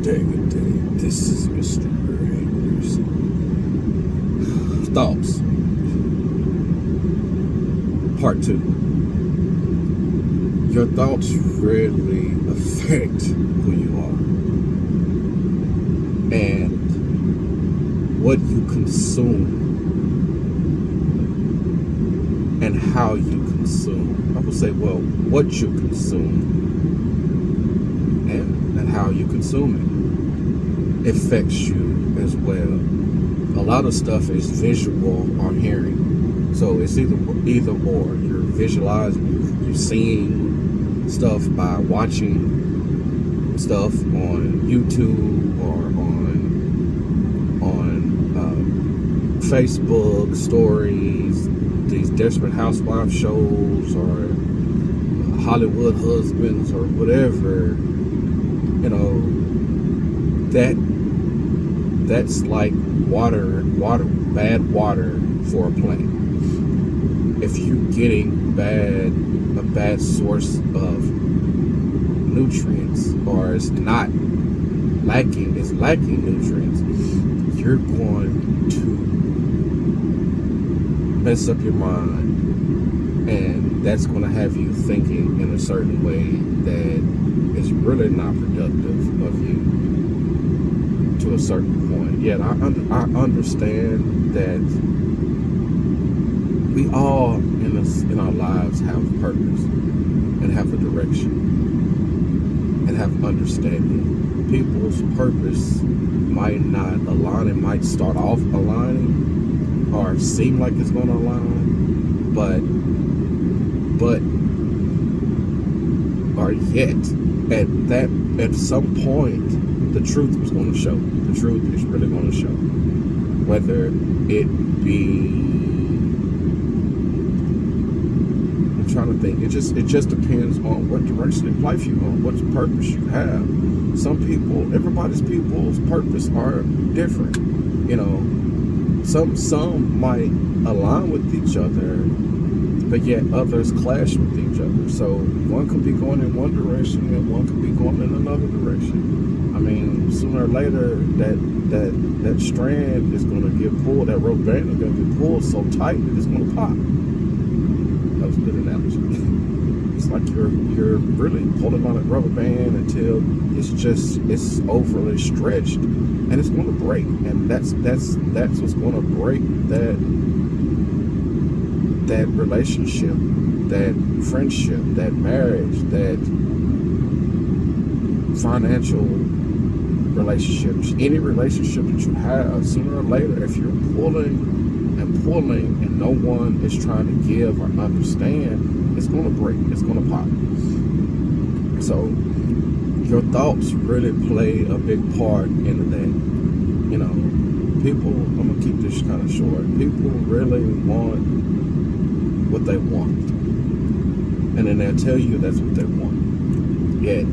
Good day. This is Mr. Anderson. Thoughts. Part 2. Your thoughts really affect who you are and what you consume and how you consume. I would say, well, what you consume and how you consume it affects you as well. A lot of stuff is visual or hearing, so it's either or. You're visualizing, you're seeing stuff by watching stuff on YouTube or on Facebook stories, these Desperate Housewives shows or Hollywood Husbands or whatever. You know, that's like bad water for a plant. If you're getting a bad source of nutrients, or it's lacking nutrients, you're going to mess up your mind, and that's going to have you thinking in a certain way that is really not productive of you to a certain point. Yet I understand that we all in our lives have purpose and have a direction and have understanding. People's purpose might not align. It might start off aligning or seem like it's going to align, but or yet at some point the truth is going to show. The truth is really going to show, whether it be, I'm trying to think, it just depends on what direction in life you're on, what purpose you have. Everybody's purpose are different. You know, some might align with each other, but yet others clash with each other. So one could be going in one direction and one could be going in another direction. I mean, sooner or later that strand is going to get pulled, that rope band is going to get pulled so tight that it's going to pop. That was a good analogy. It's like you're really pulling on that rubber band until it's overly stretched and it's going to break. And that's what's going to break that relationship, that friendship, that marriage, that financial relationships, any relationship that you have. Sooner or later, if you're pulling and no one is trying to give or understand, it's going to break, it's going to pop. So your thoughts really play a big part into that. You know, people, I'm going to keep this kind of short, people really want what they want, and then they'll tell you that's what they want. Yet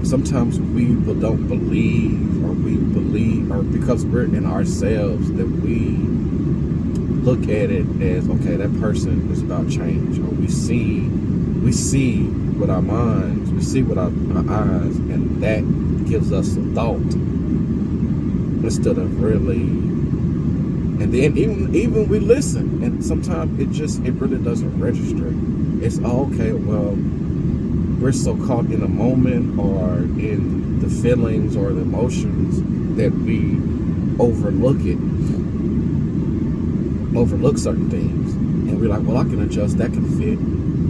sometimes we don't believe, or because we're in ourselves, that we look at it as, okay, that person is about change, or we see with our minds, we see with our eyes, and that gives us a thought instead of really. And then even we listen, and sometimes it really doesn't register. It's okay, well, we're so caught in a moment or in the feelings or the emotions that we overlook certain things, and we're like, well, I can adjust, that can fit.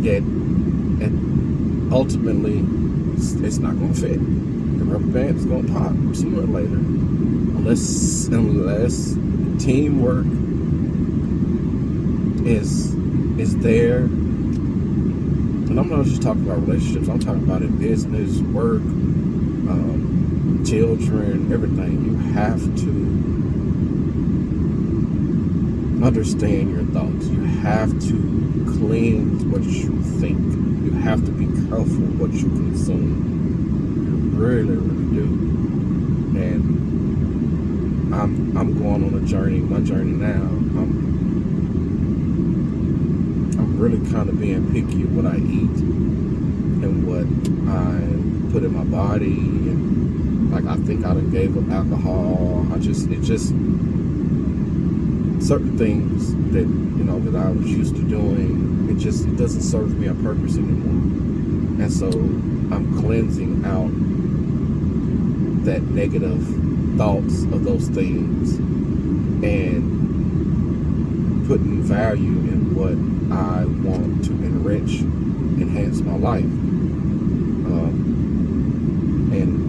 Yet, and ultimately, it's not going to fit. The rubber band is going to pop sooner or later, unless teamwork is there. And I'm not just talking about relationships, I'm talking about in business, work, children, everything. You have to understand your thoughts. You have to cleanse what you think. You have to be careful what you consume. You really, really do. And I'm going on a journey. My journey now. I'm really kind of being picky of what I eat and what I put in my body, and Like, I think I done gave up alcohol. It just certain things that, that I was used to doing, it doesn't serve me a purpose anymore. And so I'm cleansing out that negative thoughts of those things and putting value in what I want to enhance my life. And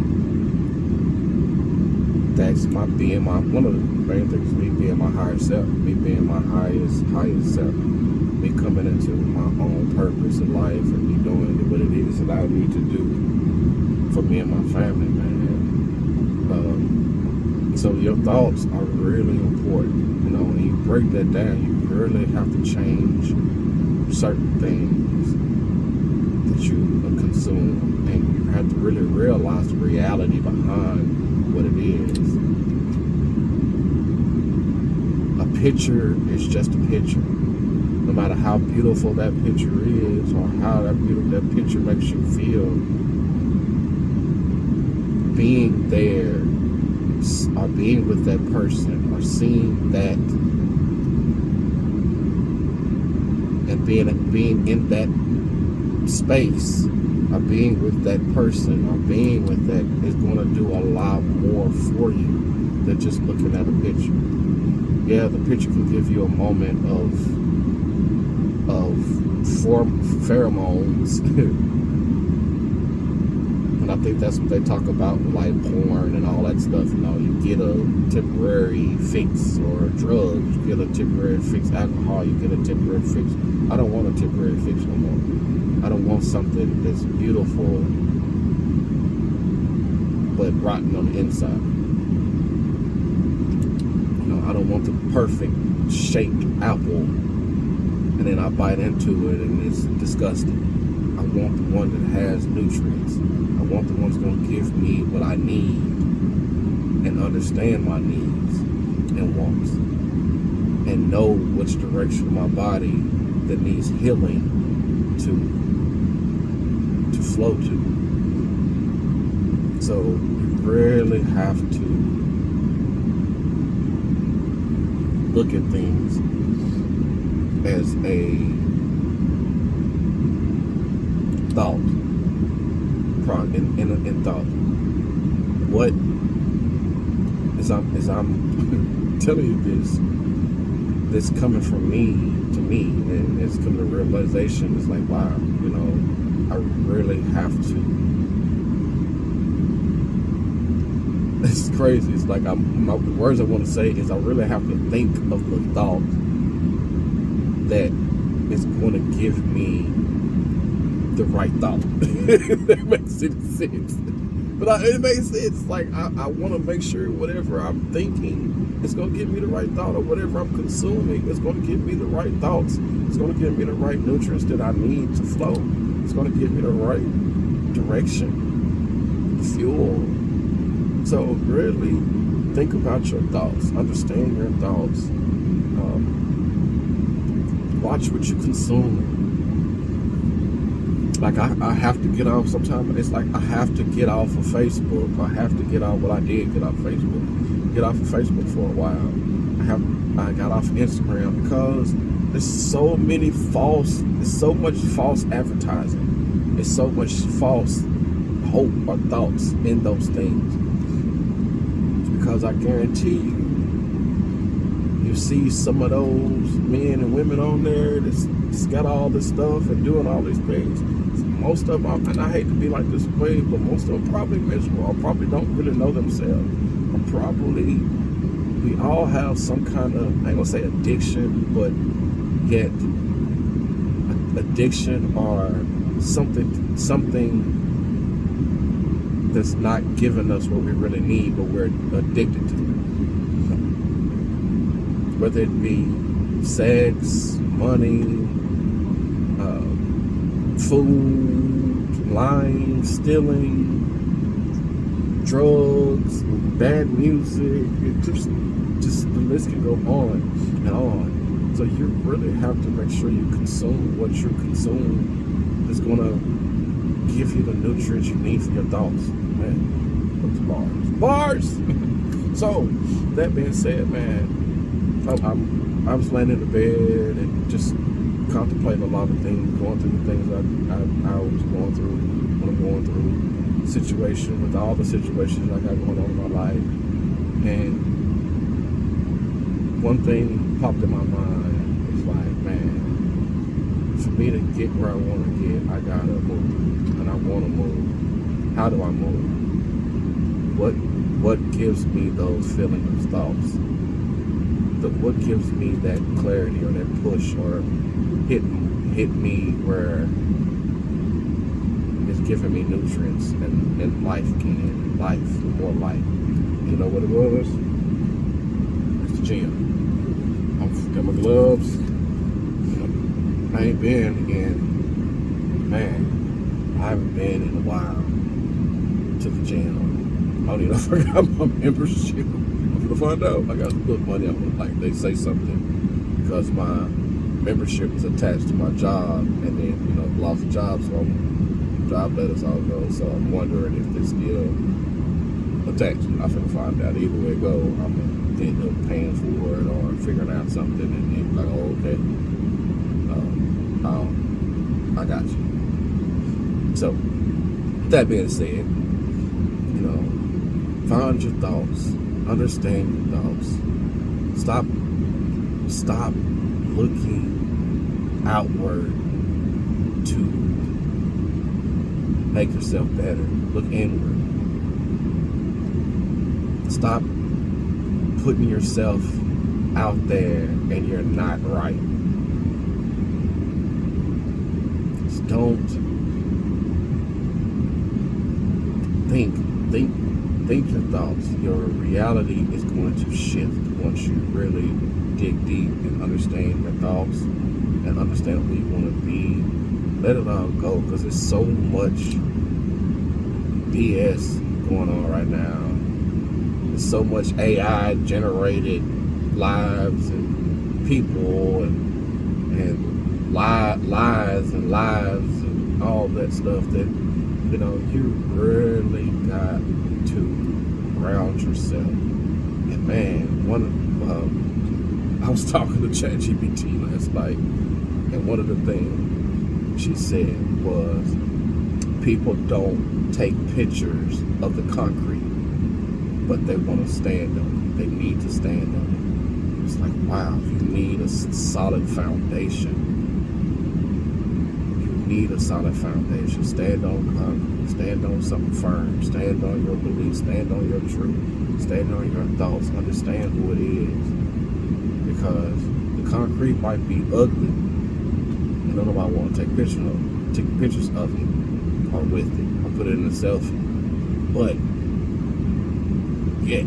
that's one of the main things, me being my higher self, me being my highest self, me coming into my own purpose in life and me doing what it is that I need to do for me and my family, man. So your thoughts are really important. When you break that down, you really have to change certain things that you consume, and you have to really realize the reality behind what it is. A picture is just a picture. No matter how beautiful that picture is or how that picture makes you feel, being there or being with that person or seeing that and being in that space or being with that person or being with that is going to do a lot more for you than just looking at a picture. Yeah, the picture can give you a moment of pheromones. And I think that's what they talk about with like porn and all that stuff. You get a temporary fix, or drugs, you get a temporary fix. Alcohol, you get a temporary fix. I don't want a temporary fix no more. I don't want something that's beautiful but rotten on the inside. I don't want the perfect shaped apple and then I bite into it and it's disgusting. I want the one that has nutrients. I want the one that's going to give me what I need and understand my needs and wants and know which direction of my body that needs healing to flow to. So you really have to look at things as a thought, in thought. What as I'm telling you this coming from me to me, and it's coming to realization. It's like, wow, I really have to. It's crazy. It's like the words I want to say is I really have to think of the thought that is going to give me the right thought. That makes any sense. But it makes sense. Like I want to make sure whatever I'm thinking is going to give me the right thought, or whatever I'm consuming is going to give me the right thoughts. It's going to give me the right nutrients that I need to flow. It's going to give me the right direction, fuel. So really think about your thoughts. Understand your thoughts. Watch what you consume. Like I have to get off sometimes. It's like I have to get off of Facebook. I have to get off. Well, I did get off Facebook. Get off of Facebook for a while. I got off Instagram because there's so much false advertising. There's so much false hope or thoughts in those things. Because I guarantee you see some of those men and women on there that's got all this stuff and doing all these things. Most of them, and I hate to be like this way, but most of them probably miserable, or probably don't really know themselves. Or probably we all have some kind of, I ain't gonna say addiction, but yet addiction or something that's not giving us what we really need, but we're addicted to it. Whether it be sex, money, food, lying, stealing, drugs, bad music, just the list can go on and on. So you really have to make sure you consume what you're consuming that's going to give you the nutrients you need for your thoughts, man. Bars. So that being said, man, I was laying in the bed and just contemplating a lot of things, going through the things I was going through, what I'm going through, situation with all the situations I got going on in my life. And one thing popped in my mind. It's like, man, for me to get where I want to get, I gotta move, and I want to move. How do I move? What gives me those feelings, thoughts? What gives me that clarity or that push or hit me where it's giving me nutrients and life can, more life. You know what it was? It's the gym. I've got my gloves. I ain't been in, man, I haven't been in a while to the gym. I don't even know if I got my membership. I'm gonna find out. I got to put money on, like they say something, because my membership is attached to my job, and then, you know, lost a job, so job letters all go. So I'm wondering if this still attached. I'm finna find out. Either way it go, I'm gonna end up paying for it or figuring out something, and then like, oh, okay, I got you. So that being said, you know, find your thoughts, understand your thoughts. Stop looking outward to make yourself better. Look inward. Stop putting yourself out there and you're not right. Just don't think your thoughts. Your reality is going to shift once you really dig deep and understand your thoughts and understand who you want to be. Let it all go, because there's so much BS going on right now. There's so much AI generated lives and people and lies and lives and all that stuff that, you know, you really got to ground yourself. And man, I was talking to ChatGPT last night, and one of the things she said was, people don't take pictures of the concrete, but they want to stand on it. They need to stand on it. It's like, wow, you need a solid foundation. Need a solid foundation. Stand on concrete. Stand on something firm. Stand on your beliefs. Stand on your truth. Stand on your thoughts. Understand who it is. Because the concrete might be ugly, and nobody want to take pictures of it or with it or put it in a selfie. But yet,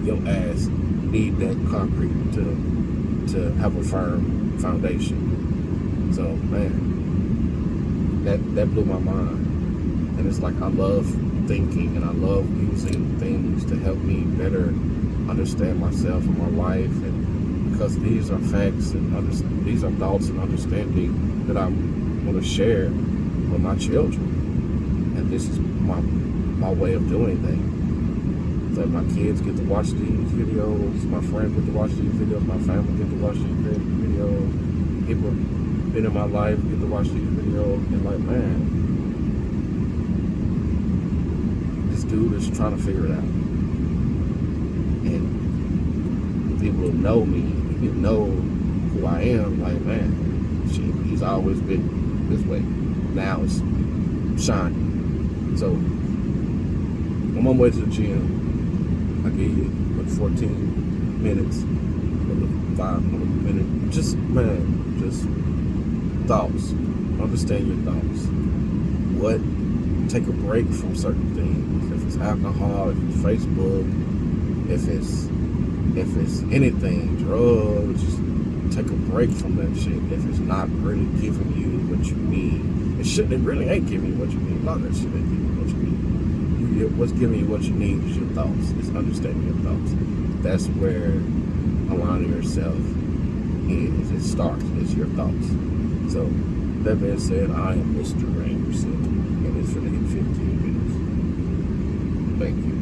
your ass need that concrete to have a firm foundation. So, man, that blew my mind. And it's like, I love thinking and I love using things to help me better understand myself and my life, and because these are facts and these are thoughts and understanding that I want to share with my children. And this is my way of doing things. So my kids get to watch these videos, my friends get to watch these videos, my family get to watch these videos, people been in my life get to watch these videos, and like, man, this dude is trying to figure it out. And people who know me, you know who I am, like, man, shit, he's always been this way. Now it's shining. So on my way to the gym, I gave you 14 minutes, 5 minutes, just thoughts. Understand your thoughts. Take a break from certain things. If it's alcohol, if it's Facebook, if it's anything, drugs, just take a break from that shit. If it's not really giving you what you need, it really ain't giving you what you need. A lot of that shit ain't giving you what you need. What's giving you what you need is your thoughts. It's understanding your thoughts. That's where aligning yourself is. It starts. It's your thoughts. So, that being said, I am Mr. Anderson, and it's for the 15 minutes. Thank you.